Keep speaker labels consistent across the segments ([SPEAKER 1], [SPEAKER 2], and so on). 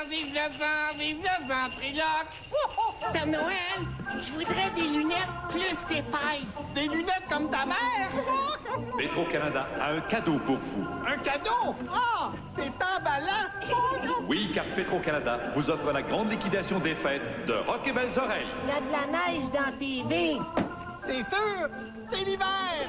[SPEAKER 1] vive le vent, vive le ventriloque.
[SPEAKER 2] Père Noël, je voudrais des lunettes plus épaisses.
[SPEAKER 1] Des lunettes comme ta mère.
[SPEAKER 3] Petro-Canada a un cadeau pour vous.
[SPEAKER 1] Un cadeau? Ah, c'est emballant.
[SPEAKER 3] Oui, car Petro-Canada vous offre la grande liquidation des fêtes de Rock et Belles Oreilles.
[SPEAKER 2] Il y a de la neige dans TV.
[SPEAKER 1] C'est sûr, c'est l'hiver.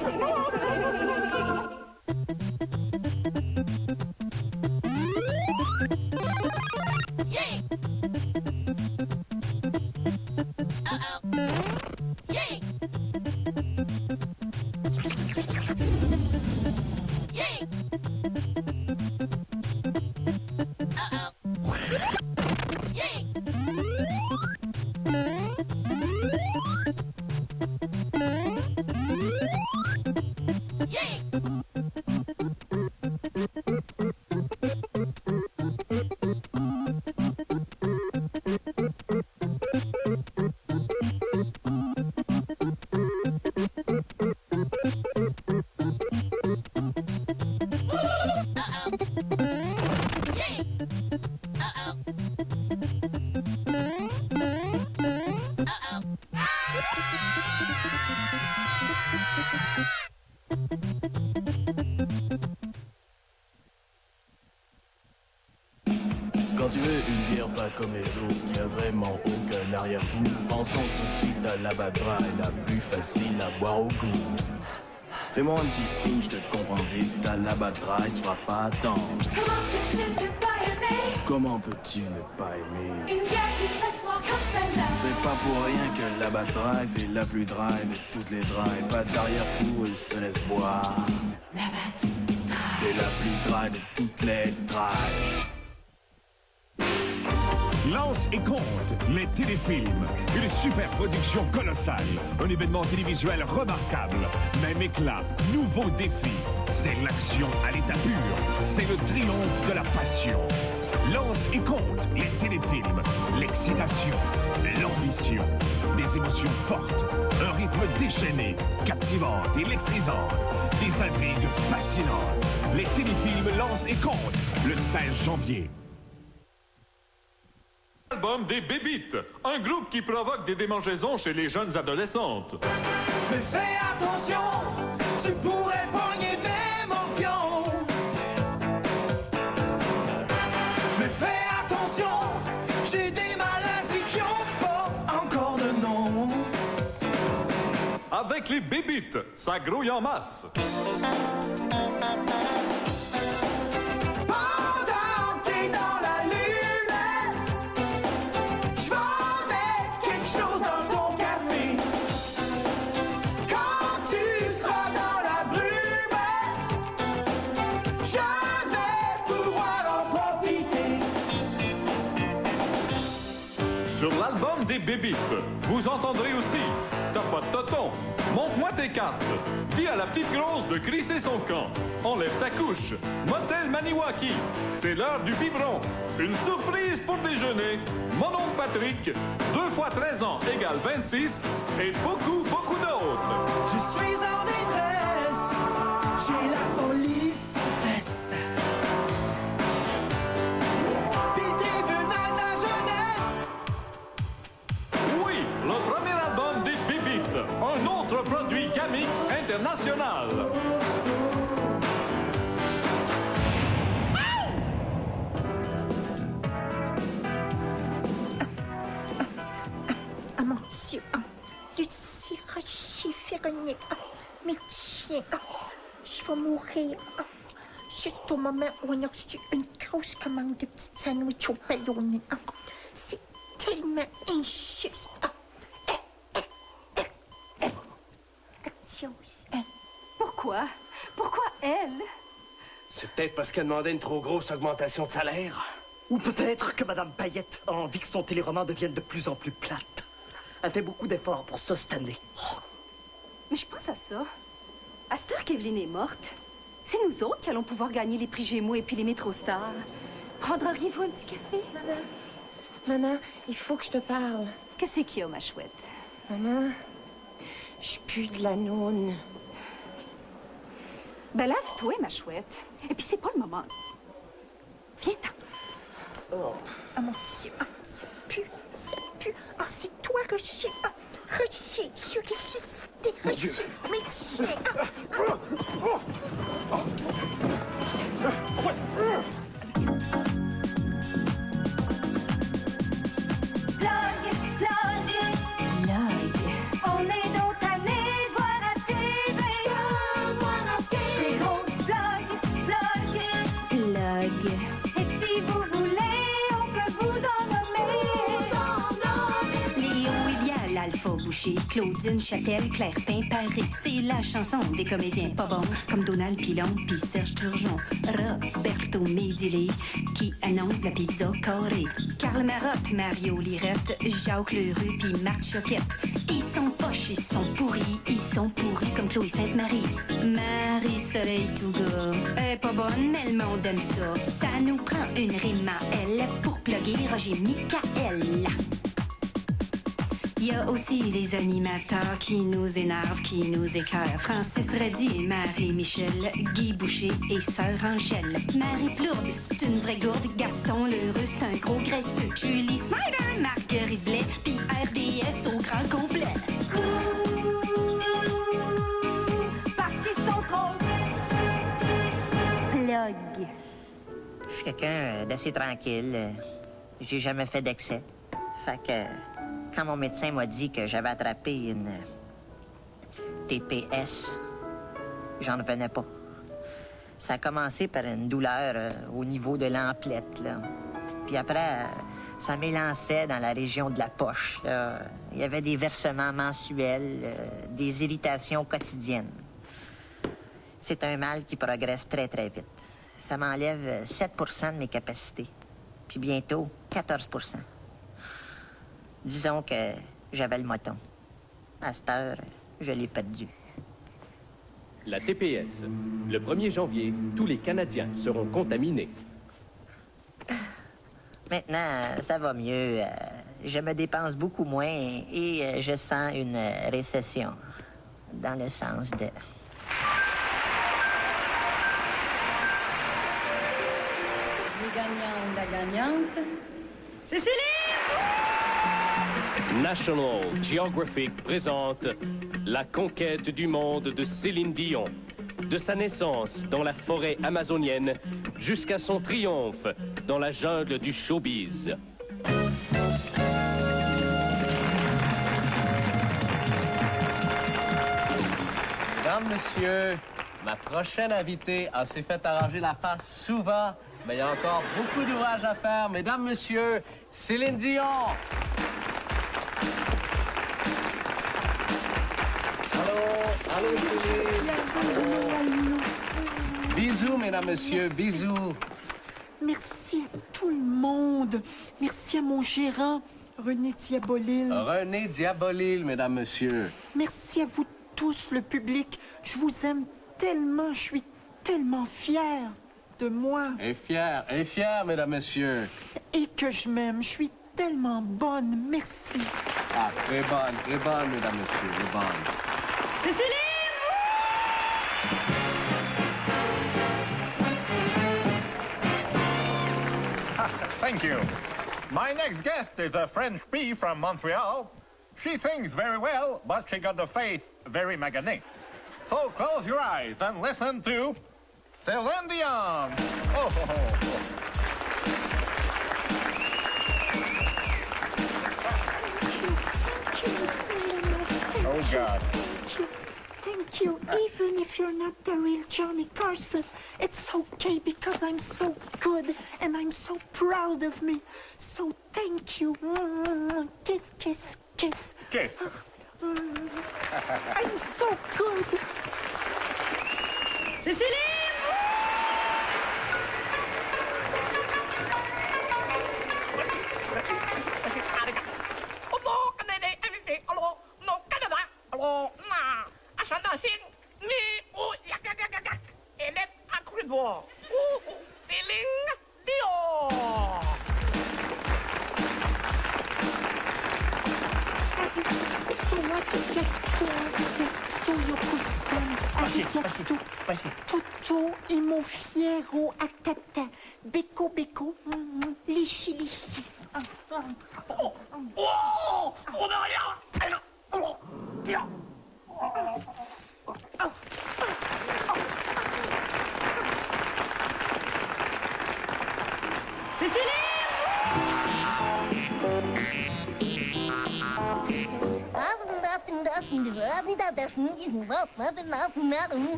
[SPEAKER 4] Quand tu veux une bière pas comme les autres, qui a vraiment aucun arrière-goût, pense donc tout de suite à la Batra, la plus facile à boire au goût. Fais-moi un petit signe, je te comprends vite, à la Batra, il se fera pas attendre. Comment peux-tu ne pas aimer?
[SPEAKER 5] Une bière qui se laisse boire comme celle-là.
[SPEAKER 4] C'est pas pour rien que la Batra, c'est la plus dry de toutes les dry. Pas d'arrière-goût, elle se laisse boire.
[SPEAKER 5] La Batra.
[SPEAKER 4] C'est la plus dry de toutes les dry.
[SPEAKER 6] Lance et Compte, les téléfilms, une super production colossale, un événement télévisuel remarquable, même éclat, nouveau défi, c'est l'action à l'état pur, c'est le triomphe de la passion. Lance et Compte, les téléfilms, l'excitation, l'ambition, des émotions fortes, un rythme déchaîné, captivant, électrisant, des intrigues fascinantes. Les téléfilms Lance et Compte, le 16 janvier.
[SPEAKER 7] Album des Bébites, un groupe qui provoque des démangeaisons chez les jeunes adolescentes.
[SPEAKER 8] Mais fais attention, tu pourrais pogner mes morpions. Mais fais attention, j'ai des maladies qui ont pas encore de nom.
[SPEAKER 7] Avec les Bébites, ça grouille en masse. Sur l'album des Bébites, vous entendrez aussi T'as pas de toton, monte-moi tes cartes, dis à la petite grosse de crisser son camp, enlève ta couche, motel Maniwaki, c'est l'heure du biberon, une surprise pour déjeuner, mon oncle Patrick, 2 fois 13 ans égale 26, et beaucoup d'autres.
[SPEAKER 8] Je suis en détresse, j'ai la police en fesse. Pis t'es venu à la jeunesse.
[SPEAKER 7] Oui, le premier album des Bébites, un autre produit gamique international.
[SPEAKER 2] Ah mon Dieu, Lucie, Rocher, Véronique, mes chiens, je vais mourir. Juste au moment où on a reçu une grosse commande de petites sandwichs au ballonné. C'est tellement injuste.
[SPEAKER 5] Pourquoi? Pourquoi elle?
[SPEAKER 9] C'est peut-être parce qu'elle demandait une trop grosse augmentation de salaire.
[SPEAKER 10] Ou peut-être que Madame Payette a envie que son téléroman devienne de plus en plus plate. Elle fait beaucoup d'efforts pour ça cette année.
[SPEAKER 5] Mais je pense à ça. À cette heure qu'Evelyne est morte, c'est nous autres qui allons pouvoir gagner les prix Gémeaux et puis les Métro-Stars. Prendriez-vous un petit café?
[SPEAKER 2] Maman, il faut que je te parle.
[SPEAKER 5] Qu'est-ce qu'il y a, ma chouette?
[SPEAKER 2] Maman, je pue de la noune.
[SPEAKER 5] Ben lave-toi, ma chouette. Et puis c'est pas le moment. Viens-t'en.
[SPEAKER 2] Ah, mon Dieu. Ah, ça pue. Ça pue. Ah, c'est toi, Rocher. Ah, Rocher, je suis ressuscité. Rocher, médecin.
[SPEAKER 11] On est donc tannés de voir à TV. Des grosses
[SPEAKER 5] Plug.
[SPEAKER 11] Et si vous voulez, on peut vous en nommer.
[SPEAKER 5] Léo Evial, Alpha Boucher, Claudine Châtel, Claire Pain-Paré. C'est la chanson des comédiens pas bons, comme Donald Pilon puis Serge Turgeon. Roberto Medilé, qui annonce la pizza carrée. Karl Marotte, Mario Lirette, Jacques Lheureux puis Marthe Choquette. Ils sont poches, ils sont pourris comme Chloé Sainte-Marie. Marie-Soleil Touga, elle est pas bonne, mais le monde aime ça. Ça nous prend une rime à elle pour plugger Roger Michael. Il y a aussi les animateurs qui nous énervent, qui nous écœurent. Francis Reddy et Marie-Michel, Guy Boucher et Sœur Angèle. Marie Plourde, c'est une vraie gourde. Gaston Lheureux, c'est un gros graisseux. Julie Snyder, Marguerite Blais, puis RDS au grand complet.
[SPEAKER 11] Parce qu'ils sont trop.
[SPEAKER 5] Plug.
[SPEAKER 12] Je suis quelqu'un d'assez tranquille. J'ai jamais fait d'excès. Fait que quand mon médecin m'a dit que j'avais attrapé une TPS, j'en revenais pas. Ça a commencé par une douleur au niveau de l'emplette, là. Puis après, ça m'élançait dans la région de la poche, là. Il y avait des versements mensuels, des irritations quotidiennes. C'est un mal qui progresse très, très vite. Ça m'enlève 7% de mes capacités. Puis bientôt, 14%. Disons que j'avais le moton. À cette heure, je l'ai perdu.
[SPEAKER 9] La TPS. Le 1er janvier, tous les Canadiens seront contaminés.
[SPEAKER 12] Maintenant, ça va mieux. Je me dépense beaucoup moins et je sens une récession. Dans le sens de...
[SPEAKER 11] Le gagnant ou la gagnante, c'est Céline!
[SPEAKER 9] National Geographic présente la conquête du monde de Céline Dion. De sa naissance dans la forêt amazonienne jusqu'à son triomphe dans la jungle du showbiz.
[SPEAKER 13] Mesdames, Messieurs, ma prochaine invitée s'est fait arranger la face souvent, mais il y a encore beaucoup d'ouvrage à faire. Mesdames, Messieurs, Céline Dion! Allô, Céline! Allô. Bisous, mesdames, messieurs, bisous!
[SPEAKER 2] Merci à tout le monde. Merci à mon gérant, René Diabolil.
[SPEAKER 13] René Diabolil, mesdames, messieurs.
[SPEAKER 2] Merci à vous tous, le public. Je vous aime tellement, je suis tellement fière de moi.
[SPEAKER 13] Et fière, mesdames, messieurs.
[SPEAKER 2] Et que je m'aime, je suis tellement bonne, merci.
[SPEAKER 13] Ah, très bonne, mesdames, messieurs, très bonne.
[SPEAKER 11] C'est Céline!
[SPEAKER 14] Thank you. My next guest is a French bee from Montreal. She sings very well, but she got the face very magané. So close your eyes and listen to Céline Dion. Oh, oh, oh. Oh, God.
[SPEAKER 2] Thank you. Even if you're not the real Johnny Carson, it's okay because I'm so good and I'm so proud of me. So thank you. Kiss, kiss, kiss.
[SPEAKER 14] Kiss.
[SPEAKER 2] I'm so good.
[SPEAKER 11] C'est Céline!
[SPEAKER 1] Céline Dion.
[SPEAKER 2] Toto et mon fiero atata. Beko, beko. Les ici.
[SPEAKER 8] Oh, on a rien. Oh, bien.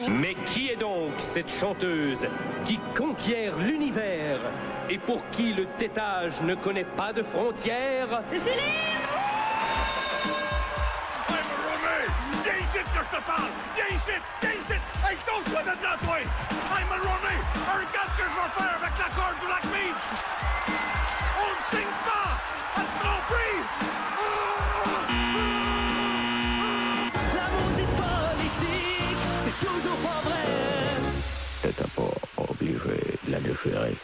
[SPEAKER 9] Mais qui est donc cette chanteuse qui conquiert l'univers et pour qui le tétage ne connaît pas de frontières?
[SPEAKER 11] C'est Céline!
[SPEAKER 14] Viens ici que je te parle! Viens ici! Hey, tosse-toi de là, toi! Hey, Mulroney! Regarde ce que je vais faire avec l'accord du Lac Beach! On ne signe pas! À ce Grand Prix!
[SPEAKER 8] La maudite politique, c'est toujours pas vrai.
[SPEAKER 4] T'étais pas obligé de la déchirer.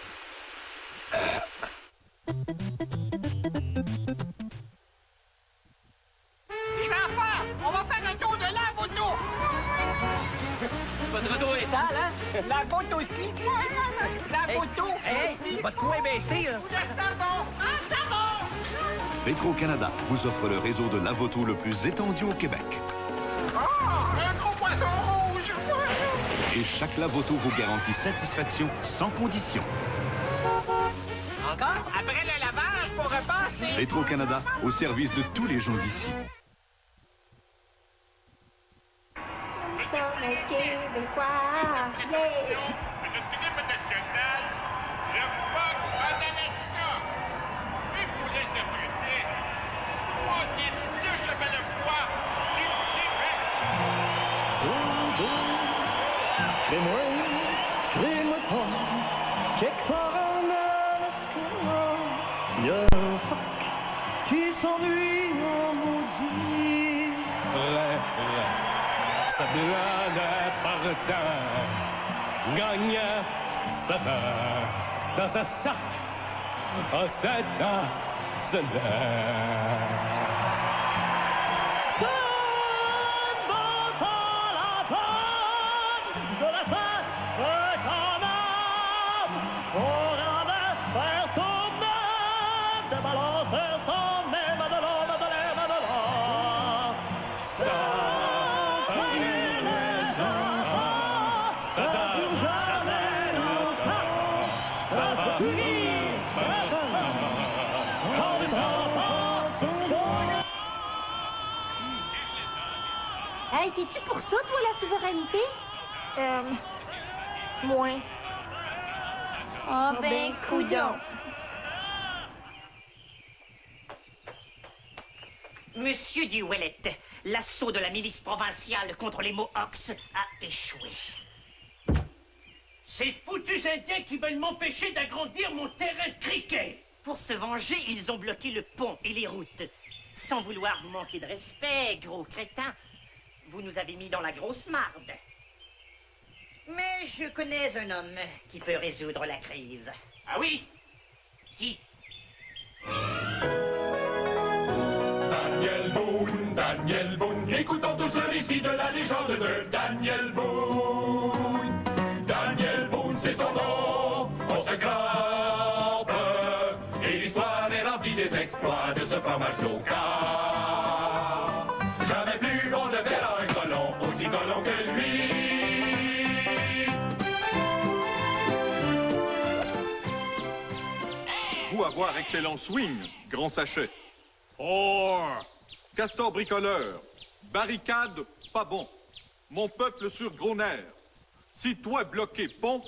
[SPEAKER 1] Les enfants, on va faire un tour de lave-auto.
[SPEAKER 13] Votre auto est sale, hein?
[SPEAKER 1] Lave-auto ski. Lave-auto.
[SPEAKER 13] Hey, votre toit est baissé, là.
[SPEAKER 3] Petro-Canada vous offre le réseau de lave-auto le plus étendu au Québec.
[SPEAKER 1] Un gros poisson rouge.
[SPEAKER 3] Et chaque lave-auto vous garantit satisfaction sans condition.
[SPEAKER 1] Encore? Après le lavage, pour repasser.
[SPEAKER 3] Petro-Canada, au service de tous les gens d'ici.
[SPEAKER 2] Sommes québécois, yeah!
[SPEAKER 14] Le crime national, le fuck en Alaska. Et pour l'interpréter, 3 des plus chevals de foi du Québec.
[SPEAKER 8] Crée-moi, crée-moi pas, quelque part en Alaska. Y'a un fuck qui s'ennuie en maudit.
[SPEAKER 6] Ça brûle par terre, gagnant sa mère dans sa sac, en s'aidant cela.
[SPEAKER 8] Ça ne vaut pas la peine de la faire ce qu'on aime pour en faire tourner, de balancer son nez, madela. Ça
[SPEAKER 2] Hey, t'es-tu pour ça, toi, la souveraineté? Moins.
[SPEAKER 11] Oh ben, coudonc.
[SPEAKER 12] Monsieur Duwellette, l'assaut de la milice provinciale contre les Mohawks a échoué.
[SPEAKER 10] Ces foutus Indiens qui veulent m'empêcher d'agrandir mon terrain de cricket.
[SPEAKER 12] Pour se venger, ils ont bloqué le pont et les routes. Sans vouloir vous manquer de respect, gros crétin, vous nous avez mis dans la grosse marde. Mais je connais un homme qui peut résoudre la crise.
[SPEAKER 10] Ah oui? Qui?
[SPEAKER 14] Daniel Boone, écoutons tous le récit de la légende de Daniel Boone. Daniel Boone, c'est son nom, on se grimpe. Et l'histoire est remplie des exploits de ce fromage local. Jamais plus on ne verra un colon aussi colon que lui.
[SPEAKER 7] Vous avoir excellent swing, grand sachet. Fort. Castor bricoleur. Barricade, pas bon. Mon peuple sur gros nerf. Si toi bloqué pont,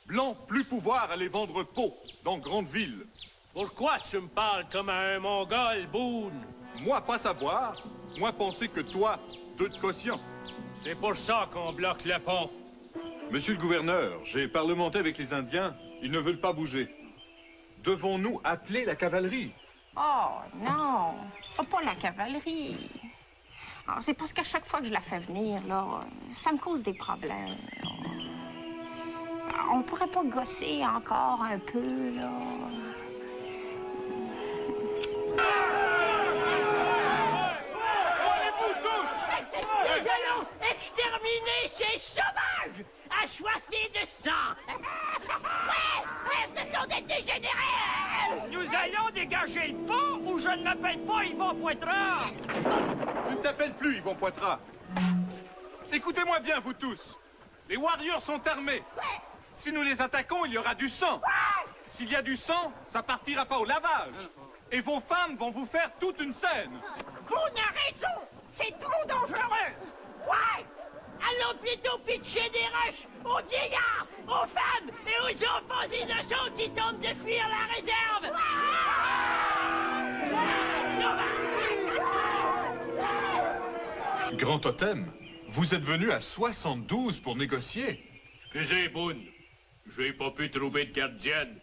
[SPEAKER 7] blanc plus pouvoir aller vendre peau dans grande ville.
[SPEAKER 10] Pourquoi tu me parles comme à un Mongol, Boone?
[SPEAKER 7] Moi pas savoir, moi penser que toi, deux de caution.
[SPEAKER 10] C'est pour ça qu'on bloque le pont.
[SPEAKER 7] Monsieur le gouverneur, j'ai parlementé avec les Indiens, ils ne veulent pas bouger. Devons-nous appeler la cavalerie?
[SPEAKER 2] Oh, non. Oh, pas la cavalerie.
[SPEAKER 15] Ah, c'est parce qu'à chaque fois que je la fais venir, là, ça me cause des problèmes. On pourrait pas gosser encore un peu, là.
[SPEAKER 8] Nous allons exterminer ces sauvages assoiffés de sang. Ouais, ce sont des dégénérés. Nous allons dégager le pont ou je ne m'appelle pas Yvon Poitras.
[SPEAKER 7] Tu ne t'appelles plus Yvon Poitras. Écoutez-moi bien, vous tous. Les Warriors sont armés. Si nous les attaquons, il y aura du sang. S'il y a du sang, ça partira pas au lavage. Et vos femmes vont vous faire toute une scène.
[SPEAKER 8] On a raison. C'est trop dangereux. Ouais. Allons plutôt pitcher des roches aux vieillards, aux femmes et aux enfants innocents qui tentent de fuir la réserve.
[SPEAKER 7] Grand Totem, vous êtes venu à 72 pour négocier.
[SPEAKER 9] Excusez, Boone. J'ai pas pu trouver de gardienne.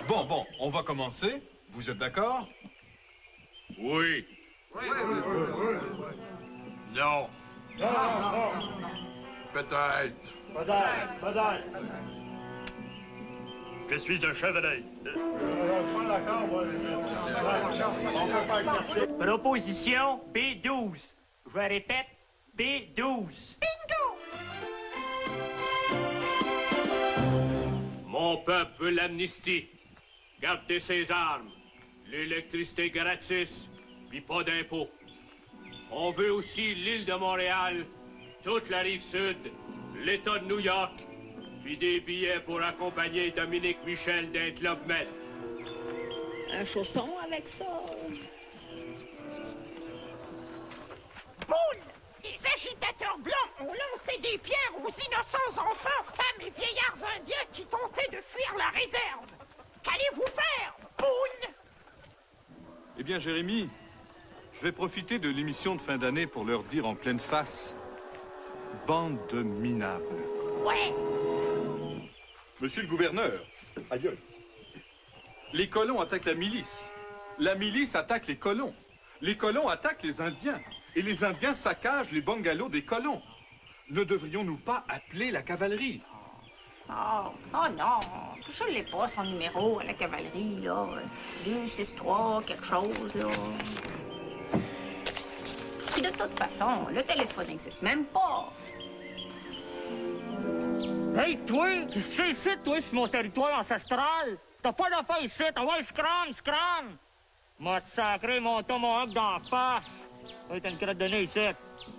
[SPEAKER 7] Bon, on va commencer. Vous êtes d'accord?
[SPEAKER 9] Oui.
[SPEAKER 14] Non. Peut-être.
[SPEAKER 8] Je suis un chevalier. Proposition B12. Je répète, B12.
[SPEAKER 9] Mon peuple veut l'amnistie. Gardez ses armes. L'électricité gratis, puis pas d'impôts. On veut aussi l'île de Montréal, toute la rive sud, l'État de New York, puis des billets pour accompagner Dominique Michel d'un Club Med.
[SPEAKER 15] Un chausson avec ça.
[SPEAKER 8] Boone! Les agitateurs blancs ont lancé des pierres aux innocents enfants, femmes et vieillards indiens qui tentaient de fuir la réserve. Qu'allez-vous faire, Boone?
[SPEAKER 7] Eh bien, Jérémy, je vais profiter de l'émission de fin d'année pour leur dire en pleine face, bande de minables.
[SPEAKER 8] Ouais.
[SPEAKER 7] Monsieur le gouverneur, aïe. Les colons attaquent la milice attaque les colons attaquent les Indiens, et les Indiens saccagent les bungalows des colons. Ne devrions-nous pas appeler la cavalerie?
[SPEAKER 15] Oh non, je l'ai pas, son numéro à la cavalerie, là. 263, quelque chose, là. Puis de toute façon, le téléphone n'existe même pas.
[SPEAKER 8] Hey, toi, tu sais ici, toi, sur mon territoire ancestral? T'as pas d'affaire ici, t'as ouais, scram! M'a te sacré mon tomahawk d'en face. Ouais, t'as une crotte de nez ici.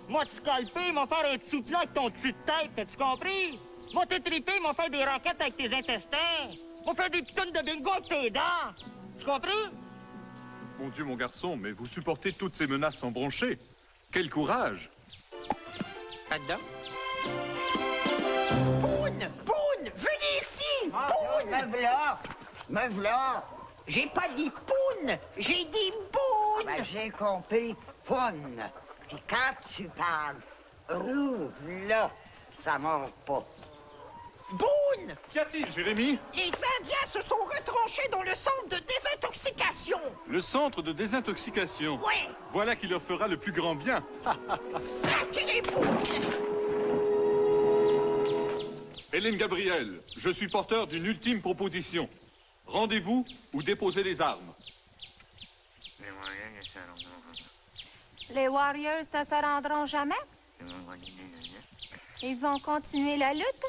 [SPEAKER 8] M'a te scalpé, m'a faire un petit plat avec ton dessus de tête, t'as-tu compris? M'a t'étripé, m'a fait des roquettes avec tes intestins. M'a fait des pitounes de bingo avec tes dents. Tu compris?
[SPEAKER 7] Mon Dieu, mon garçon, mais vous supportez toutes ces menaces sans broncher. Quel courage!
[SPEAKER 12] Pardon?
[SPEAKER 2] Boone, venez ici! Boone!
[SPEAKER 12] Me v'là!
[SPEAKER 2] J'ai pas dit Poune, j'ai dit Boone!
[SPEAKER 12] Ben, j'ai compris, Poune. Puis quand tu parles, rouvre là, ça mord pas.
[SPEAKER 2] Boone!
[SPEAKER 7] Qu'y a-t-il, Jérémy?
[SPEAKER 2] Les Indiens se sont retranchés dans le centre de désintoxication!
[SPEAKER 7] Le centre de désintoxication?
[SPEAKER 2] Ouais!
[SPEAKER 7] Voilà qui leur fera le plus grand bien.
[SPEAKER 2] Sacré Boone!
[SPEAKER 7] Hélène Gabriel, je suis porteur d'une ultime proposition. Rendez-vous ou déposez les armes.
[SPEAKER 15] Les Warriors ne se rendront jamais? Ils vont continuer la lutte?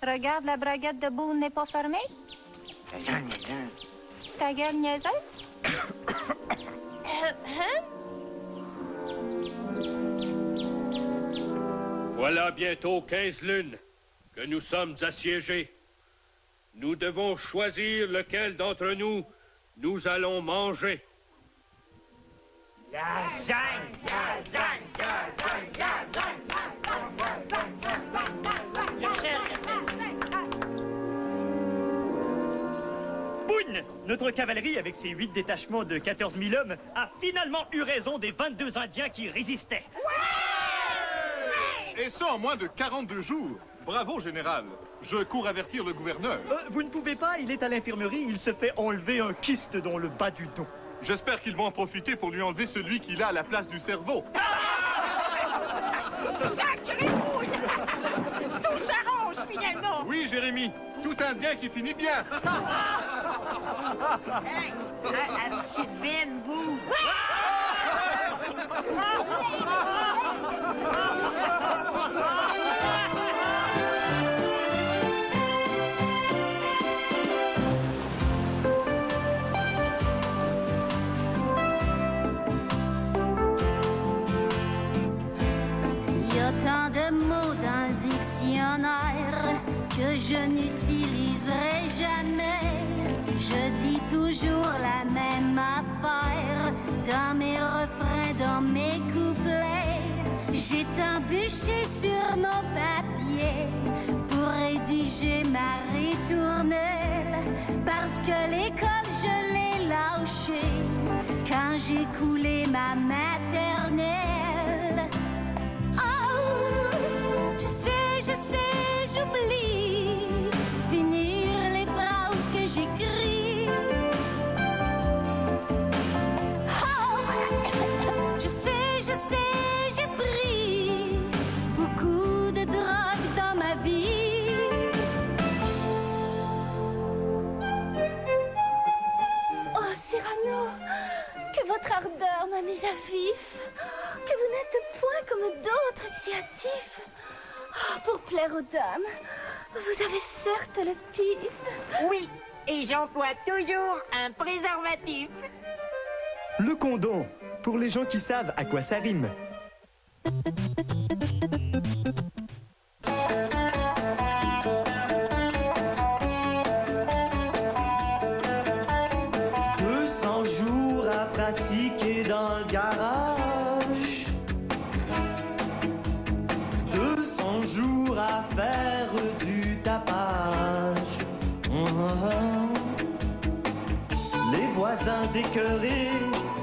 [SPEAKER 15] Regarde, la braguette de Boone n'est pas fermée. Ta gueule niaiseuse?
[SPEAKER 9] Voilà bientôt 15 lunes que nous sommes assiégés. Nous devons choisir lequel d'entre nous allons manger.
[SPEAKER 10] Boone, notre cavalerie, avec ses 8 détachements de 14 000 hommes, a finalement eu raison des 22 Indiens qui résistaient.
[SPEAKER 7] Et ça en moins de 42 jours. Bravo, général. Je cours avertir le gouverneur.
[SPEAKER 10] Vous ne pouvez pas, il est à l'infirmerie, il se fait enlever un kyste dans le bas du dos.
[SPEAKER 7] J'espère qu'ils vont en profiter pour lui enlever celui qu'il a à la place du cerveau.
[SPEAKER 11] Sacré mouille! Tout s'arrange finalement!
[SPEAKER 7] Oui, Jérémy, tout indien qui finit bien.
[SPEAKER 11] Hey, la petite bine, vous!
[SPEAKER 16] Il y a tant de mots dans le dictionnaire que je n'utiliserai jamais. Je dis toujours la même affaire dans mes refrains, dans mes couplets. J'ai embûché sur mon papier pour rédiger ma ritournelle parce que l'école je l'ai lâchée quand j'ai coulé ma maternelle. Oh, je sais, j'oublie de finir les phrases que j'écris. Oh, je sais, j'ai pris beaucoup de drogue dans ma vie.
[SPEAKER 11] Oh, Cyrano, que votre ardeur m'a mis à vif, que vous n'êtes point comme d'autres si hâtifs. Oh, pour plaire aux dames, vous avez certes le pif.
[SPEAKER 12] Oui, et j'emploie toujours un préservatif.
[SPEAKER 17] Le condom, pour les gens qui savent à quoi ça rime.
[SPEAKER 18] Jours à pratiquer dans le garage, 200 jours à faire du tapage. Les voisins écœurés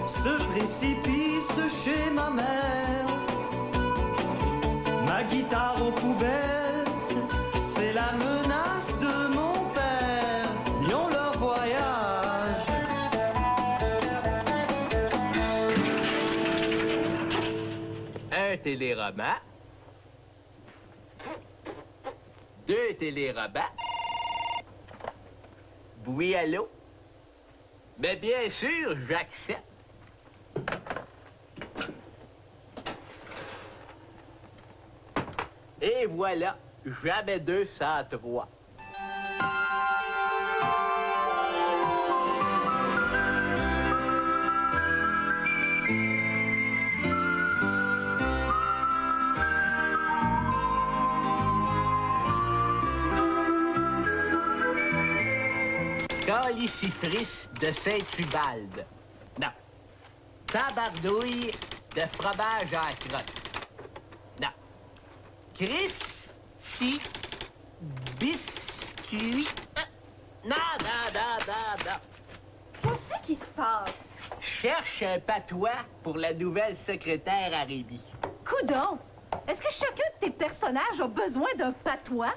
[SPEAKER 18] se précipitent chez ma mère. Ma guitare aux poubelles, c'est la menace de mon père. Ils ont leur voyage.
[SPEAKER 13] Un téléroman. 2 téléromans. Oui, allô? Mais bien sûr, j'accepte. Et voilà, jamais 203. Calicifris de Saint-Ubalde. Non. Tabardouille de fromage à la crotte. Non. Si biscuit. Non.
[SPEAKER 15] Qu'est-ce qui se passe?
[SPEAKER 13] Cherche un patois pour la nouvelle secrétaire à Rémi.
[SPEAKER 15] Coudon! Est-ce que chacun de tes personnages a besoin d'un patois?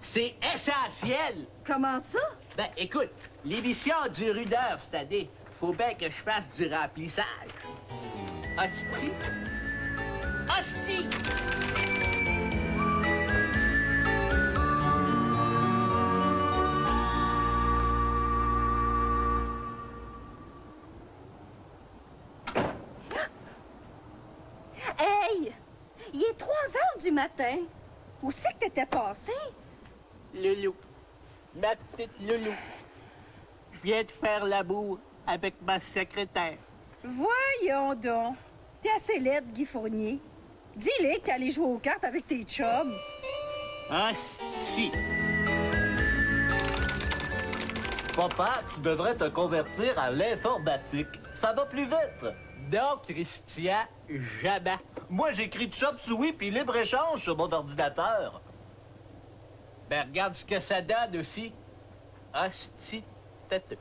[SPEAKER 13] C'est essentiel!
[SPEAKER 15] Comment ça?
[SPEAKER 13] Ben, écoute, l'émission dure 1 heure cette année. Faut bien que je fasse du remplissage. Hostie! Hostie!
[SPEAKER 15] Hey! Il est 3 heures du matin. Où c'est que t'étais passé?
[SPEAKER 13] Loulou. Ma petite Loulou. Je viens de faire l'amour avec ma secrétaire.
[SPEAKER 15] Voyons donc. T'es assez laide, Guy Fournier. Dis-le que t'es allé jouer aux cartes avec tes chums.
[SPEAKER 13] Ah, si.
[SPEAKER 19] Papa, tu devrais te convertir à l'informatique. Ça va plus vite.
[SPEAKER 13] Non, Christian, jamais.
[SPEAKER 19] Moi, j'écris Chop Suey puis libre-échange sur mon ordinateur.
[SPEAKER 13] Ben, regarde ce que ça donne aussi. Hostie têteux.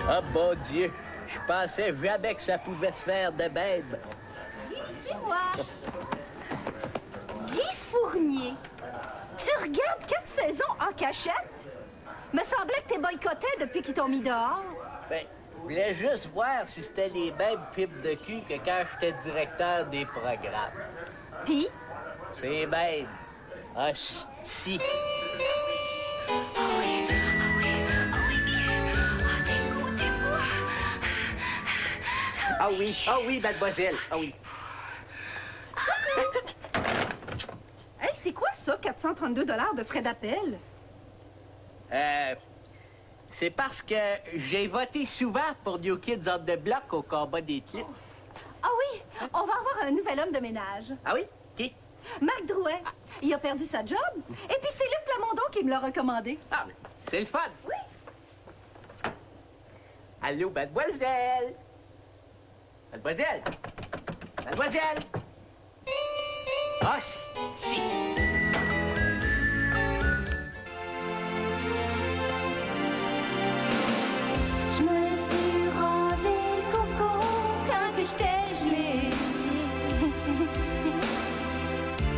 [SPEAKER 13] Oh, bon Dieu. Je pensais jamais que ça pouvait se faire de même.
[SPEAKER 15] C'est moi. Guy Fournier.
[SPEAKER 5] Tu regardes 4 saisons en cachette? Me semblait que t'es boycotté depuis qu'ils t'ont mis dehors.
[SPEAKER 13] Ben, je voulais juste voir si c'était les mêmes pipes de cul que quand j'étais directeur des programmes.
[SPEAKER 5] Pis?
[SPEAKER 13] C'est même. Hostie. Ah oui, mademoiselle, ah oui.
[SPEAKER 5] Hey, c'est quoi ça, 432 $ de frais d'appel?
[SPEAKER 13] C'est parce que j'ai voté souvent pour New Kids on the Block au combat des clips.
[SPEAKER 5] Ah oui, on va avoir un nouvel homme de ménage.
[SPEAKER 13] Ah oui? Qui?
[SPEAKER 5] Marc Drouet. Il a perdu sa job. Et puis c'est Luc Plamondon qui me l'a recommandé.
[SPEAKER 13] Ah, c'est le fun.
[SPEAKER 5] Oui.
[SPEAKER 13] Allô, mademoiselle? Mademoiselle? Mademoiselle? Ah, si.
[SPEAKER 16] Je me suis rasé le coco quand que j'étais gelé.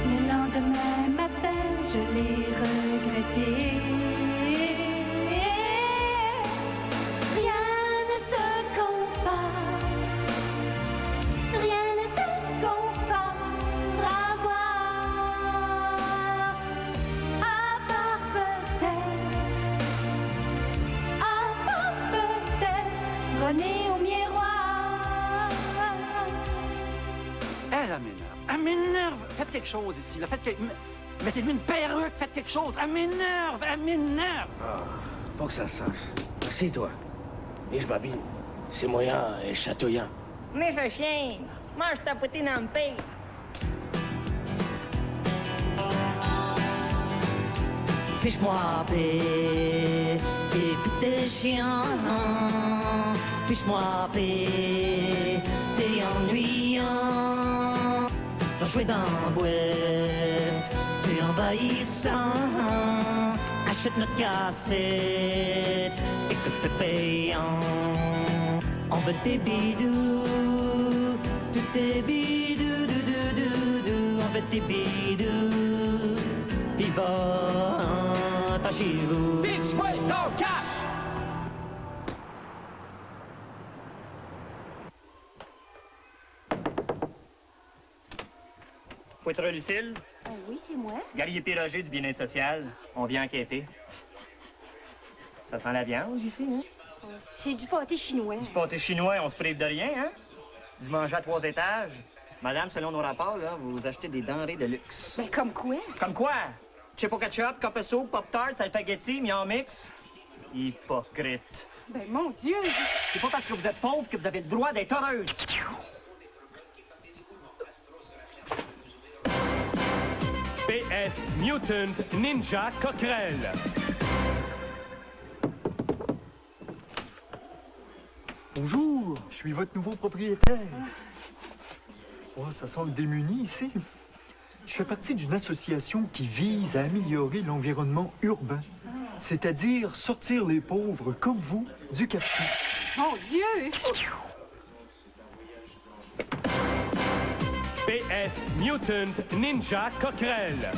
[SPEAKER 16] Le lendemain matin, je l'ai regretté. Rien ne se compare. Rien ne se compare à moi. À part peut-être René au miroir.
[SPEAKER 10] Elle m'énerve. Elle m'énerve. Faites quelque chose ici. Là. Mettez-lui une perruque. Faites quelque chose. Elle m'énerve. Elle m'énerve.
[SPEAKER 1] Faut que ça sache. Assieds-toi. Et je m'habille. C'est moyen et chatouillant.
[SPEAKER 15] Mais ce chien, mange ta poutine en paix.
[SPEAKER 18] Fiche-moi paix, t'es chiant. Fiche-moi paix, t'es ennuyant. T'as joué dans la boîte, t'es envahissant. Achète notre cassette et que c'est payant. On veut des bidous, tout est bidou, on veut des bidous. Pis va, t'as chez vous.
[SPEAKER 1] Bitch, wait, ton cash!
[SPEAKER 20] Poitreux Lucille,
[SPEAKER 5] Oui, c'est moi.
[SPEAKER 20] Guerrier Piroger du bien-être social. On vient enquêter. Ça sent la viande ici, hein?
[SPEAKER 5] C'est du pâté chinois.
[SPEAKER 20] Du pâté chinois, on se prive de rien, hein? Du manger à 3 étages. Madame, selon nos rapports, là, vous achetez des denrées de luxe.
[SPEAKER 5] Mais comme quoi?
[SPEAKER 20] Comme quoi? Chipo ketchup, cup soup, pop-tart, spaghetti, mis en mix. Hypocrite.
[SPEAKER 5] Ben mon Dieu!
[SPEAKER 20] C'est pas parce que vous êtes pauvre que vous avez le droit d'être heureuse.
[SPEAKER 6] PS Mutant Ninja Coquerel.
[SPEAKER 21] Bonjour, je suis votre nouveau propriétaire. Oh, ça sent le démuni ici. Je fais partie d'une association qui vise à améliorer l'environnement urbain, c'est-à-dire sortir les pauvres comme vous du quartier.
[SPEAKER 5] Mon Dieu!
[SPEAKER 6] PS Mutant Ninja Coquerel.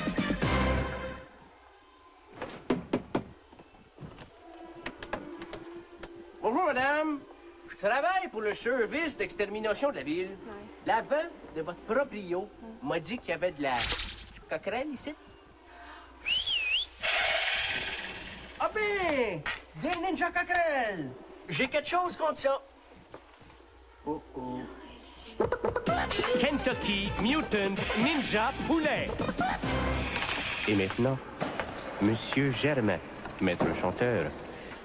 [SPEAKER 9] Bonjour, madame. Je travaille pour le service d'extermination de la ville. La veuve de votre proprio m'a dit qu'il y avait de la coquerelle ici. Ah ben! Des ninja coquerelles! J'ai quelque chose contre ça. Oh oh.
[SPEAKER 6] Kentucky Mutant Ninja Poulet.
[SPEAKER 9] Et maintenant, Monsieur Germain, maître chanteur,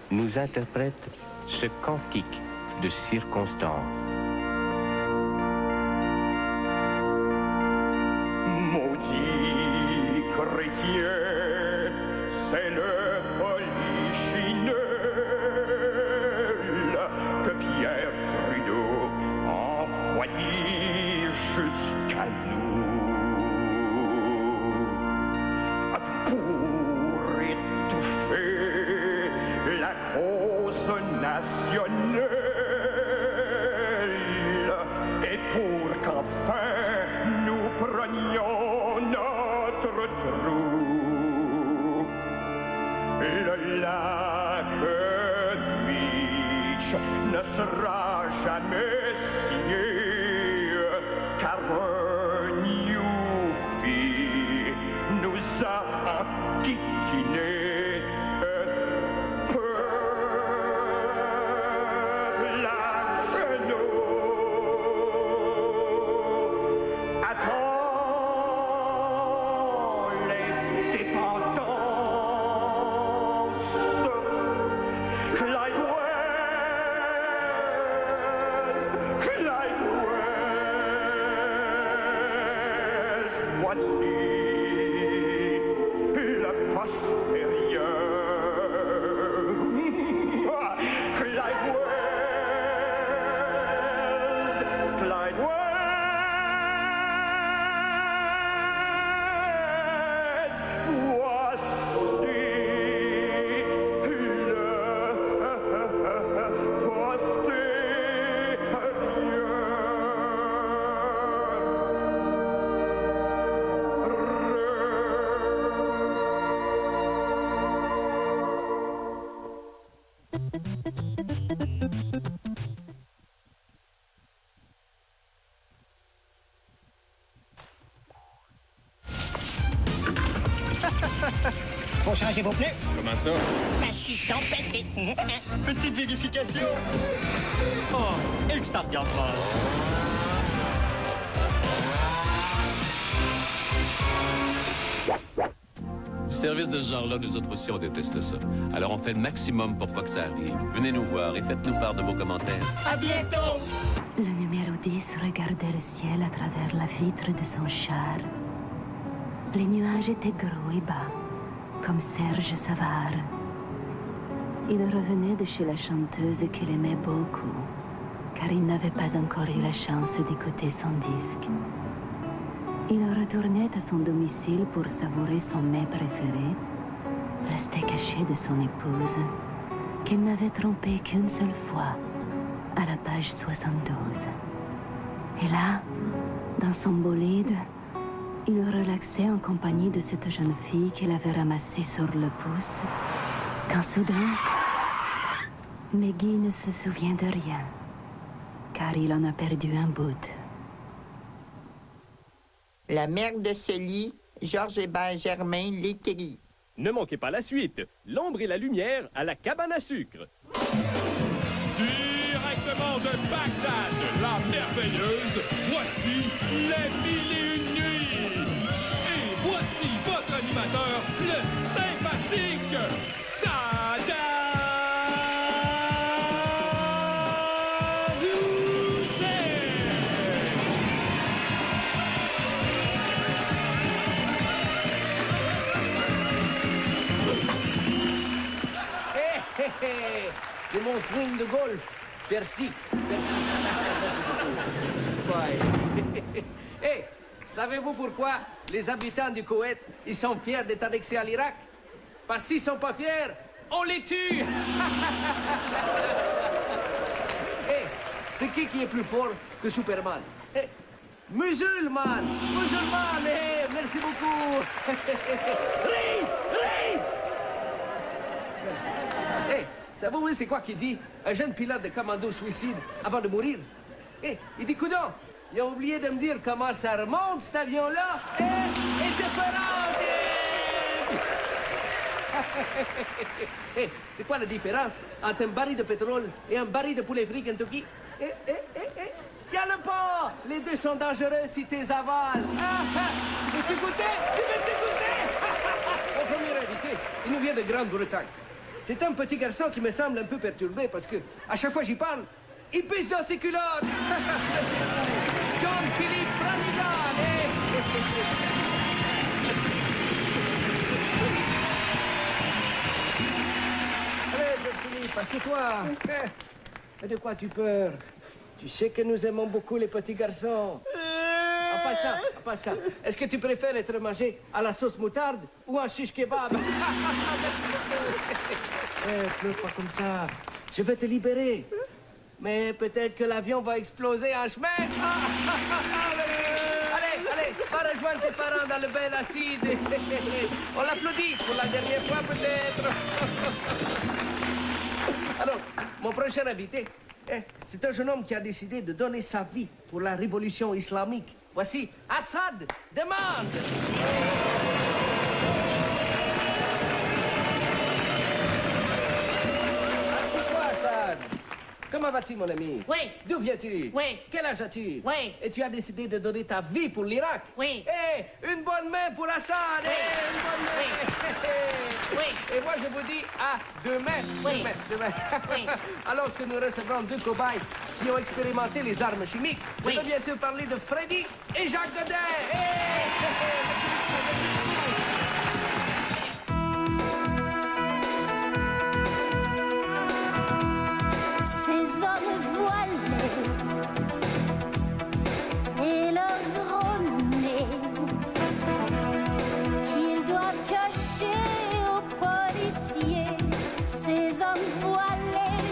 [SPEAKER 9] nous interprète ce cantique de circonstance.
[SPEAKER 22] Maudit chrétien, c'est le polichinelle que Pierre Trudeau a envoyé jusqu'à nous pour étouffer la cause nationale et pour qu'enfin nous prenions notre trou. ne sera jamais signé, car un Newfie nous a enquiquinés.
[SPEAKER 3] Faut changer vos pneus.
[SPEAKER 6] Comment ça?
[SPEAKER 3] Parce qu'ils sont pétés.
[SPEAKER 21] Petite vérification. Oh, et que ça regarde mal.
[SPEAKER 4] Du service de ce genre-là, nous autres aussi, on déteste ça. Alors on fait le maximum pour pas que ça arrive. Venez nous voir et faites-nous part de vos commentaires.
[SPEAKER 21] À bientôt!
[SPEAKER 5] Le numéro 10 regardait le ciel à travers la vitre de son char. Les nuages étaient gros et bas, comme Serge Savard. Il revenait de chez la chanteuse qu'il aimait beaucoup, car il n'avait pas encore eu la chance d'écouter son disque. Il retournait à son domicile pour savourer son mets préféré, le steak haché de son épouse, qu'il n'avait trompé qu'une seule fois, à la page 72. Et là, dans son bolide, il relaxait en compagnie de cette jeune fille qu'il avait ramassée sur le pouce, quand soudain, Meggy ne se souvient de rien, car il en a perdu un bout.
[SPEAKER 2] La mère de Sully, Georges Hébert Germain l'écrit.
[SPEAKER 9] Ne manquez pas la suite. L'ombre et la lumière à la cabane à sucre.
[SPEAKER 6] Directement de Bagdad, la merveilleuse, voici les 1001 nuits. Et voici votre animateur, le sympathique Saddam
[SPEAKER 1] Hussein. C'est mon swing de golf. Merci. Merci. Hé, savez-vous pourquoi les habitants du Koweït, ils sont fiers d'être annexés à l'Irak? Parce qu'ils sont pas fiers, on les tue. Hé, c'est qui est plus fort que Superman? Hey, musulman. Hey, merci beaucoup. Ris. Merci. Hey, savez-vous c'est quoi qu'il dit? Un jeune pilote de commando suicide avant de mourir. Hey, il dit, coudonc, il a oublié de me dire comment ça remonte, cet avion-là. Et t'es Hey, c'est quoi la différence entre un baril de pétrole et un baril de poulet frit Kentucky? Gale pas! Les deux sont dangereux si t'es avales. Tu veux t'écouter? Mon premier invité, il nous vient de Grande-Bretagne. C'est un petit garçon qui me semble un peu perturbé parce que, à chaque fois que j'y parle, il pisse dans ses culottes. John-Philippe Branigan. Allez, John-Philippe, assieds-toi. Mais de quoi tu peurs? Tu sais que nous aimons beaucoup les petits garçons. En passant, est-ce que tu préfères être mangé à la sauce moutarde ou en shish kebab? Pleure pas comme ça. Je vais te libérer. Mais peut-être que l'avion va exploser en chemin. Allez, va rejoindre tes parents dans le bain d'acide. On l'applaudit pour la dernière fois peut-être. Alors, mon prochain invité, C'est un jeune homme qui a décidé de donner sa vie pour la révolution islamique. Voici Assad demande. Assieds-toi, Assad. Comment vas-tu, mon ami?
[SPEAKER 15] Oui.
[SPEAKER 1] D'où viens-tu?
[SPEAKER 15] Oui.
[SPEAKER 1] Quel âge as-tu?
[SPEAKER 15] Oui.
[SPEAKER 1] Et tu as décidé de donner ta vie pour l'Irak?
[SPEAKER 15] Oui.
[SPEAKER 1] Une bonne main pour Assad!
[SPEAKER 15] Oui.
[SPEAKER 1] Une bonne main!
[SPEAKER 15] Oui.
[SPEAKER 1] Et moi, je vous dis à demain.
[SPEAKER 15] Oui.
[SPEAKER 1] Demain.
[SPEAKER 15] Oui.
[SPEAKER 1] Alors que nous recevrons deux cobayes qui ont expérimenté les armes chimiques,
[SPEAKER 15] Oui.
[SPEAKER 1] je veux bien sûr parler de Freddy et Jacques Godin.
[SPEAKER 16] Ces hommes voilés et leurs gros nez qu'ils doivent cacher aux policiers. Ces hommes voilés,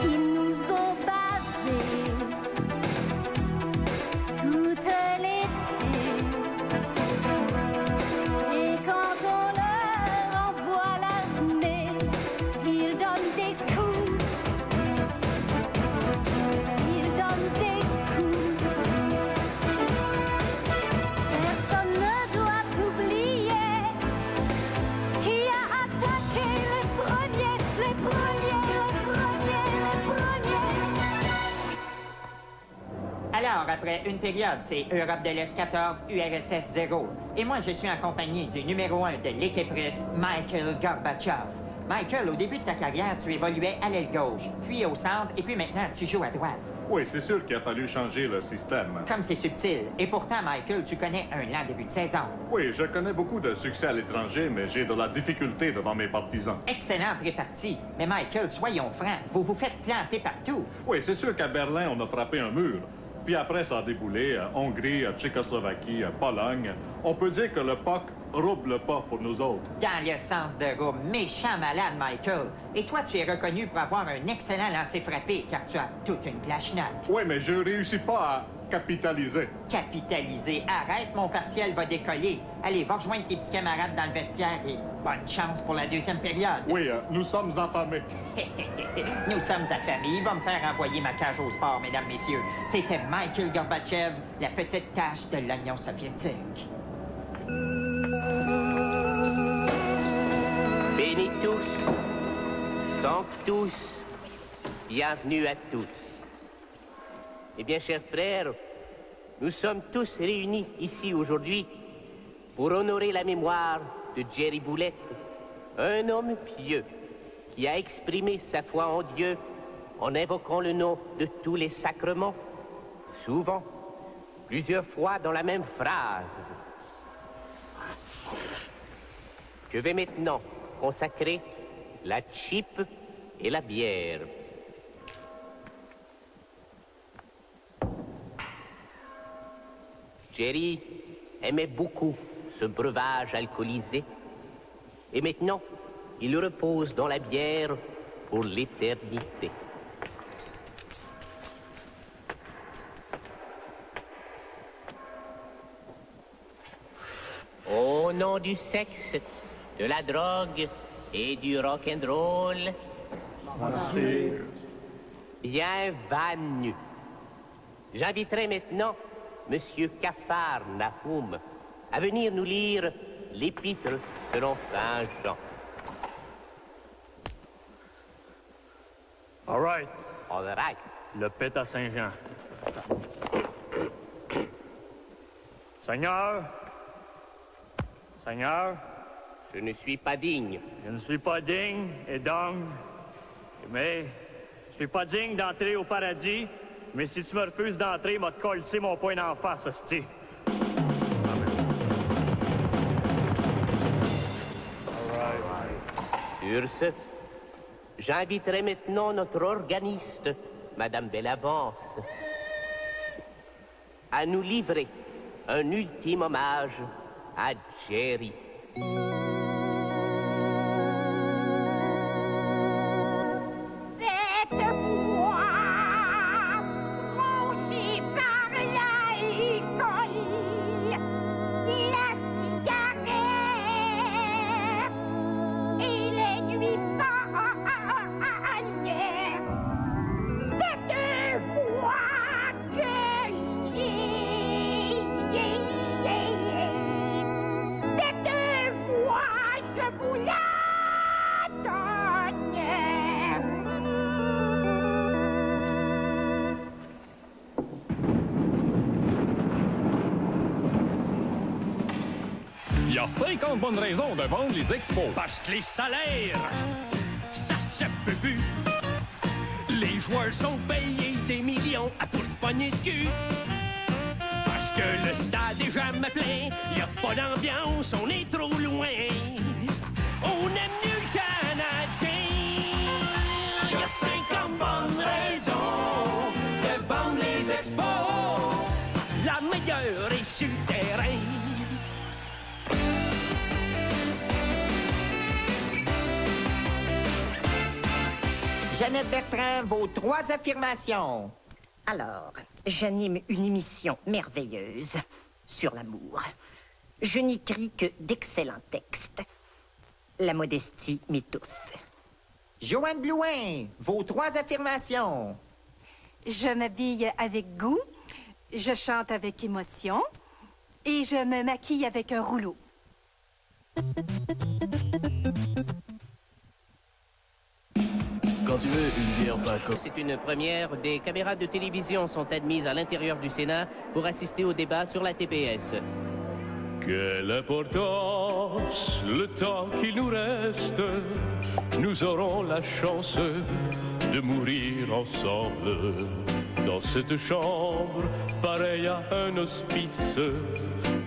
[SPEAKER 16] ils nous ont bavés toute l'été. Et quand on leur envoie l'armée, ils donnent des coups. Ils donnent des coups. Personne ne doit oublier qui a attaqué les premiers.
[SPEAKER 12] Alors, après une période, c'est Europe de l'Est 14, URSS 0. Et moi, je suis en compagnie du numéro 1 de l'équipe russe, Mikhail Gorbatchev. Michael, au début de ta carrière, tu évoluais à l'aile gauche, puis au centre, et puis maintenant, tu joues à droite.
[SPEAKER 7] Oui, c'est sûr qu'il a fallu changer le système.
[SPEAKER 12] Comme c'est subtil. Et pourtant, Michael, tu connais un lent début de saison.
[SPEAKER 7] Oui, je connais beaucoup de succès à l'étranger, mais j'ai de la difficulté devant mes partisans.
[SPEAKER 12] Excellente répartie. Mais Michael, soyons francs, vous vous faites planter partout.
[SPEAKER 7] Oui, c'est sûr qu'à Berlin, on a frappé un mur. Puis après, ça a déboulé à Hongrie, à Tchécoslovaquie, à Pologne. On peut dire que le POC roule le pas pour nous autres.
[SPEAKER 12] Dans le sens de roue, méchant malade, Michael. Et toi, tu es reconnu pour avoir un excellent lancer-frappé, car tu as toute une clash-note.
[SPEAKER 7] Oui, mais je réussis pas à capitaliser.
[SPEAKER 12] Capitaliser. Arrête, mon partiel va décoller. Allez, va rejoindre tes petits camarades dans le vestiaire et bonne chance pour la deuxième période.
[SPEAKER 7] Oui, nous sommes affamés.
[SPEAKER 12] Nous sommes affamés. Il va me faire envoyer ma cage au sport, mesdames, messieurs. C'était Mikhail Gorbatchev, la petite tache de l'Union soviétique.
[SPEAKER 9] Benedictus, Sanctus, bienvenue à tous. Eh bien, chers frères, nous sommes tous réunis ici aujourd'hui pour honorer la mémoire de Jerry Boulette, un homme pieux qui a exprimé sa foi en Dieu en invoquant le nom de tous les sacrements, souvent, plusieurs fois dans la même phrase. Je vais maintenant consacrer la chipe et la bière. Jerry aimait beaucoup ce breuvage alcoolisé. Et maintenant, il repose dans la bière pour l'éternité. Au nom du sexe, de la drogue et du rock'n'roll.
[SPEAKER 22] Merci.
[SPEAKER 9] Bienvenue. J'inviterai maintenant Monsieur Kafar Nahum à venir nous lire l'épître selon Saint Jean.
[SPEAKER 8] All right.
[SPEAKER 9] All right.
[SPEAKER 8] Le pète à Saint-Jean. Seigneur. Seigneur.
[SPEAKER 9] Je ne suis pas digne.
[SPEAKER 8] Je ne suis pas digne, et donc... Mais... Je suis pas digne d'entrer au paradis, mais si tu me refuses d'entrer, m'a te coller mon poing d'en face, hostie.
[SPEAKER 9] Sur ce, j'inviterai maintenant notre organiste, Madame Bellavance, à nous livrer un ultime hommage à Jerry.
[SPEAKER 6] a 50 bonnes raisons de vendre les expos.
[SPEAKER 11] Parce que les salaires, ça se peut plus. Les joueurs sont payés des millions à pour se pogner de cul. Parce que le stade est jamais plein, y a pas d'ambiance, on est trop loin. On aime mieux le Canadien. Y a 50 bonnes raisons de vendre les expos. La meilleure est sur le terrain.
[SPEAKER 12] Jeannette Bertrand, vos 3 affirmations. Alors, j'anime une émission merveilleuse sur l'amour. Je n'écris que d'excellents textes. La modestie m'étouffe. Joanne Blouin, vos 3 affirmations.
[SPEAKER 5] Je m'habille avec goût, je chante avec émotion et je me maquille avec un rouleau.
[SPEAKER 9] Quand tu veux une bière Paco. C'est une première. Des caméras de télévision sont admises à l'intérieur du Sénat pour assister au débat sur la TPS.
[SPEAKER 6] Quelle importance, le temps qu'il nous reste, nous aurons la chance de mourir ensemble. Dans cette chambre, pareil à un hospice,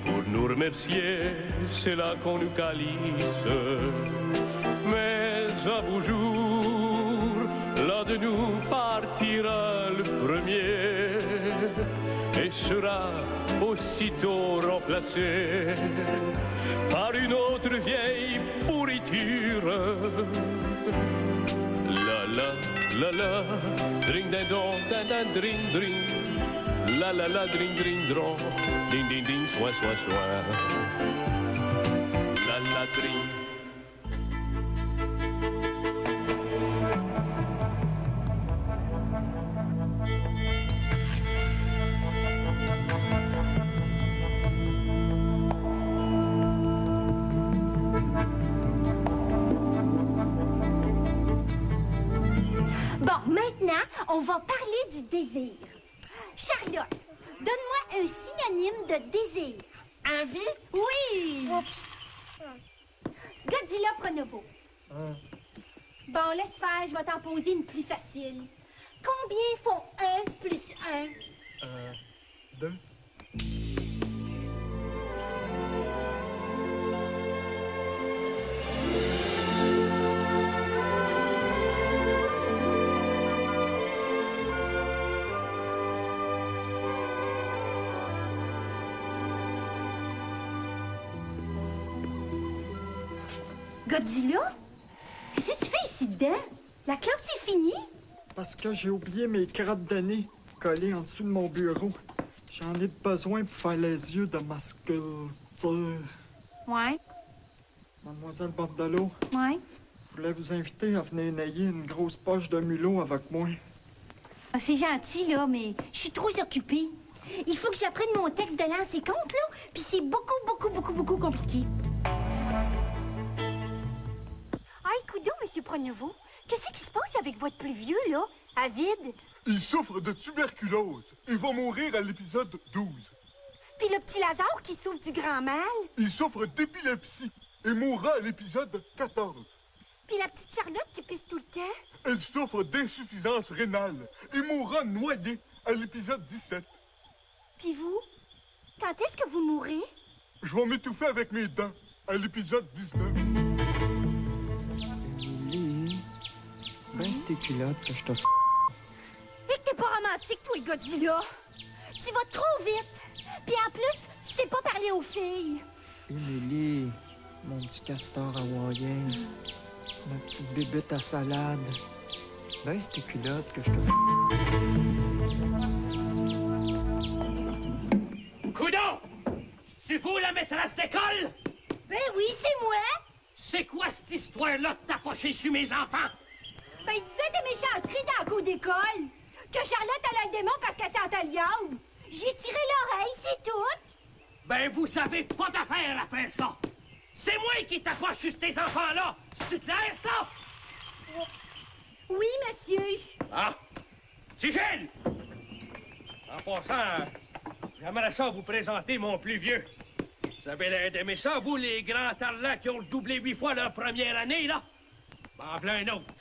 [SPEAKER 6] pour nous remercier, c'est là qu'on nous calisse. Mais à beau jour, l'un de nous partira le premier et sera aussitôt remplacé par une autre vieille pourriture. La la la la, dring ding dong, dan dan dring dring. La la la, dring dring drong, ding ding ding, soin soin soin. La la dring.
[SPEAKER 2] On va parler du désir. Charlotte, donne-moi un synonyme de désir. Envie? Oui! Oups! Godzilla Pronovo. Bon, laisse faire, je vais t'en poser une plus facile. Combien font 1 plus 1?
[SPEAKER 21] 2.
[SPEAKER 2] Godzilla? Qu'est-ce que tu fais ici dedans? La classe est finie?
[SPEAKER 21] Parce que j'ai oublié mes crottes d'année collées en dessous de mon bureau. J'en ai besoin pour faire les yeux de ma sculpture.
[SPEAKER 2] Ouais.
[SPEAKER 21] Mademoiselle Bordelot.
[SPEAKER 2] Ouais.
[SPEAKER 21] Je voulais vous inviter à venir nailler une grosse poche de mulot avec moi.
[SPEAKER 2] Ah, c'est gentil, là, mais je suis trop occupée. Il faut que j'apprenne mon texte de lance et compte, là, puis c'est beaucoup compliqué. Ah, coudonc, Monsieur Pronovo, qu'est-ce qui se passe avec votre plus vieux, là, Avid?
[SPEAKER 14] Il souffre de tuberculose. Il va mourir à l'épisode 12.
[SPEAKER 2] Puis le petit Lazare qui souffre du grand mal?
[SPEAKER 14] Il souffre d'épilepsie et mourra à l'épisode 14.
[SPEAKER 2] Puis la petite Charlotte qui pisse tout le temps?
[SPEAKER 14] Elle souffre d'insuffisance rénale et mourra noyée à l'épisode 17.
[SPEAKER 2] Puis vous? Quand est-ce que vous mourrez?
[SPEAKER 14] Je vais m'étouffer avec mes dents à l'épisode 19.
[SPEAKER 21] Ben, c'est tes culottes que je te f***.
[SPEAKER 2] Et que t'es pas romantique, toi, le Godzilla. Tu vas trop vite. Puis en plus, tu sais pas parler aux filles.
[SPEAKER 21] Émilie, mon petit castor hawaïen, ma petite bébête à salade. Ben, c'est tes culottes que je te f***.
[SPEAKER 11] Coudon! C'est vous la maîtresse d'école?
[SPEAKER 2] Ben oui, c'est moi.
[SPEAKER 11] C'est quoi cette histoire-là de tapocher sur mes enfants?
[SPEAKER 2] Ben, il disait des méchanceries dans le cours d'école. Que Charlotte allait le démon parce qu'elle sentait le diable. J'ai tiré l'oreille, c'est tout.
[SPEAKER 11] Ben, vous avez pas d'affaire à faire ça. C'est moi qui tapoche sur tes enfants-là. C'est clair, ça?
[SPEAKER 2] Oups. Oui, monsieur.
[SPEAKER 11] Ah! Tigel! En passant, j'aimerais ça vous présenter mon plus vieux. Vous avez l'air d'aimer ça, vous, les grands tarlats qui ont doublé 8 fois leur première année, là? En voilà un autre.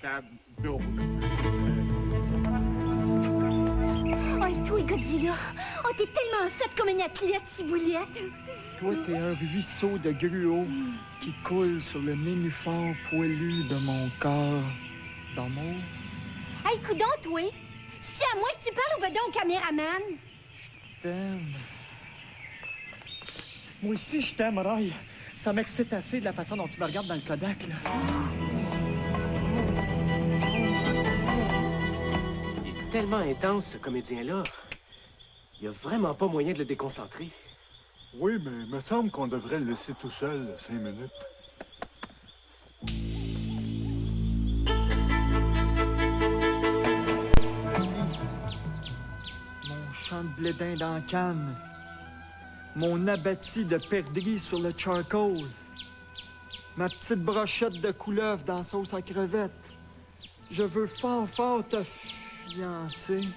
[SPEAKER 11] Cadeau.
[SPEAKER 16] Oh, et toi, Godzilla? Oh, t'es tellement faite comme une athlète, ciboulette.
[SPEAKER 21] Toi, t'es un ruisseau de gruau qui coule sur le nénuphar poilu de mon corps d'amour.
[SPEAKER 16] Hey, coudonc, toi! C'est-tu à moi que tu parles ou ben donc au caméraman?
[SPEAKER 21] Je t'aime. Moi aussi, je t'aime, Roy. Ça m'excite assez de la façon dont tu me regardes dans le Kodak, là.
[SPEAKER 1] Il est tellement intense, ce comédien-là. Il n'y a vraiment pas moyen de le déconcentrer.
[SPEAKER 14] Oui, mais il me semble qu'on devrait le laisser tout seul 5 minutes.
[SPEAKER 21] Mon champ de blé d'Inde en canne. Mon abattis de perdrix sur le charcoal. Ma petite brochette de couleuvre dans la sauce à crevettes. Je veux fort te fiancer.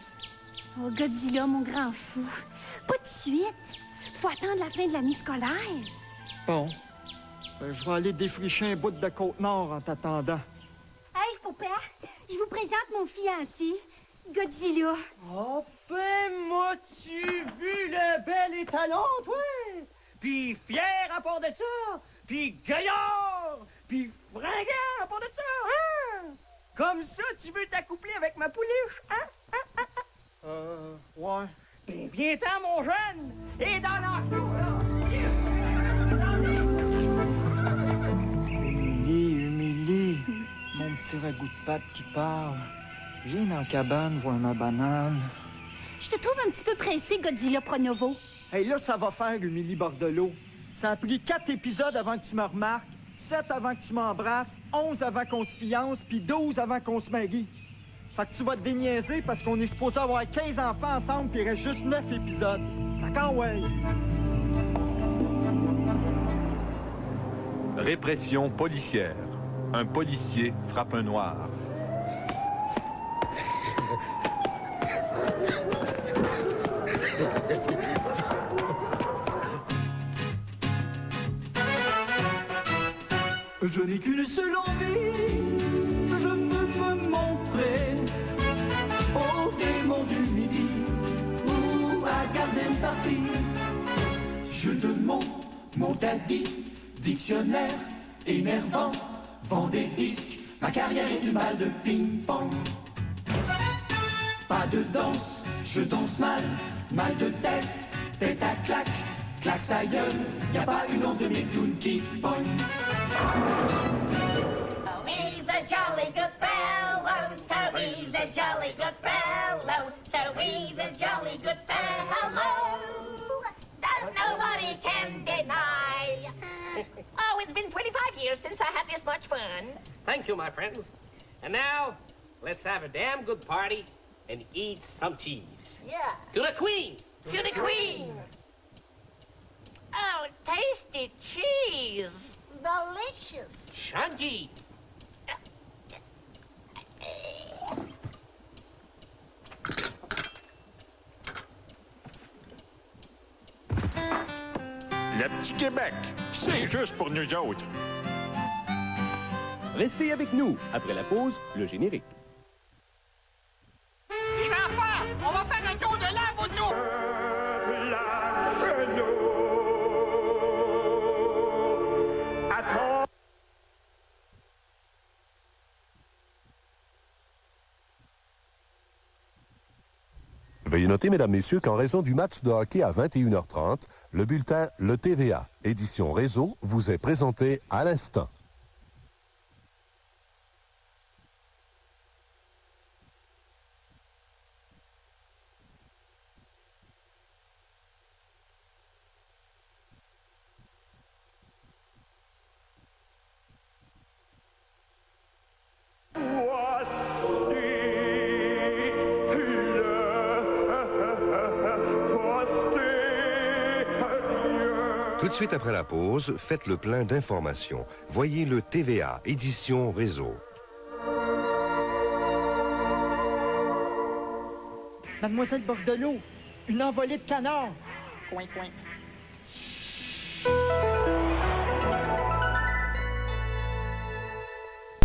[SPEAKER 16] Oh, Godzilla, mon grand fou. Pas de suite. Faut attendre la fin de l'année scolaire.
[SPEAKER 21] Bon. Ben, je vais aller défricher un bout de Côte-Nord en t'attendant.
[SPEAKER 16] Hey, papa, je vous présente mon fiancé, Godzilla.
[SPEAKER 10] Oh, ben, m'as-tu vu le bel étalon, toi? Puis fier à part de ça, puis gaillard, puis fringant à part de ça, hein? Comme ça, tu veux t'accoupler avec ma pouliche, hein?
[SPEAKER 21] Ouais.
[SPEAKER 10] Ben, viens-t'en, mon jeune, et dans la cour, là.
[SPEAKER 21] Humilie, mon petit ragoût de pâte qui parle. Viens dans la cabane voir ma banane.
[SPEAKER 16] Je te trouve un petit peu pressé, Godzilla Pronovo.
[SPEAKER 21] Hey, là, ça va faire, Humilie Bordelot. Ça a pris 4 épisodes avant que tu me remarques, 7 avant que tu m'embrasses, 11 avant qu'on se fiance, puis 12 avant qu'on se marie. Fait que tu vas te déniaiser parce qu'on est supposé avoir 15 enfants ensemble, puis il reste juste 9 épisodes. D'accord, ouais?
[SPEAKER 7] Répression policière. Un policier frappe un noir.
[SPEAKER 18] Je n'ai qu'une seule envie, je veux me montrer au démon du midi ou à Garden Party. Je demande mon daddy, dictionnaire énervant, vend des disques, ma carrière est du mal de ping-pong. Pas de danse, je danse mal, mal de tête, tête à claque, claque sa gueule, y a pas une onde de mes tunes qui pogne.
[SPEAKER 3] Oh, he's a jolly good fellow, so he's a jolly good fellow, so he's a jolly good fellow, that nobody can deny. Oh, it's been 25 years since I had this much fun.
[SPEAKER 13] Thank you, my friends. And now, let's have a damn good party and eat some cheese.
[SPEAKER 3] Yeah.
[SPEAKER 13] To the Queen!
[SPEAKER 3] To the Queen! Oh, tasty cheese! Delicious!
[SPEAKER 13] Shanji!
[SPEAKER 6] Le petit Québec, c'est juste pour nous autres.
[SPEAKER 9] Restez avec nous. Après la pause, le générique.
[SPEAKER 10] Les enfants, on va faire un tour de l'arbre autour.
[SPEAKER 17] Veuillez noter, mesdames, messieurs, qu'en raison du match de hockey à 21h30, le bulletin Le TVA, édition réseau, vous est présenté à l'instant.
[SPEAKER 19] Tout de suite après la pause, faites le plein d'informations. Voyez le TVA, édition réseau.
[SPEAKER 21] Mademoiselle Bordelot, une envolée de canards.
[SPEAKER 15] Coin, coin.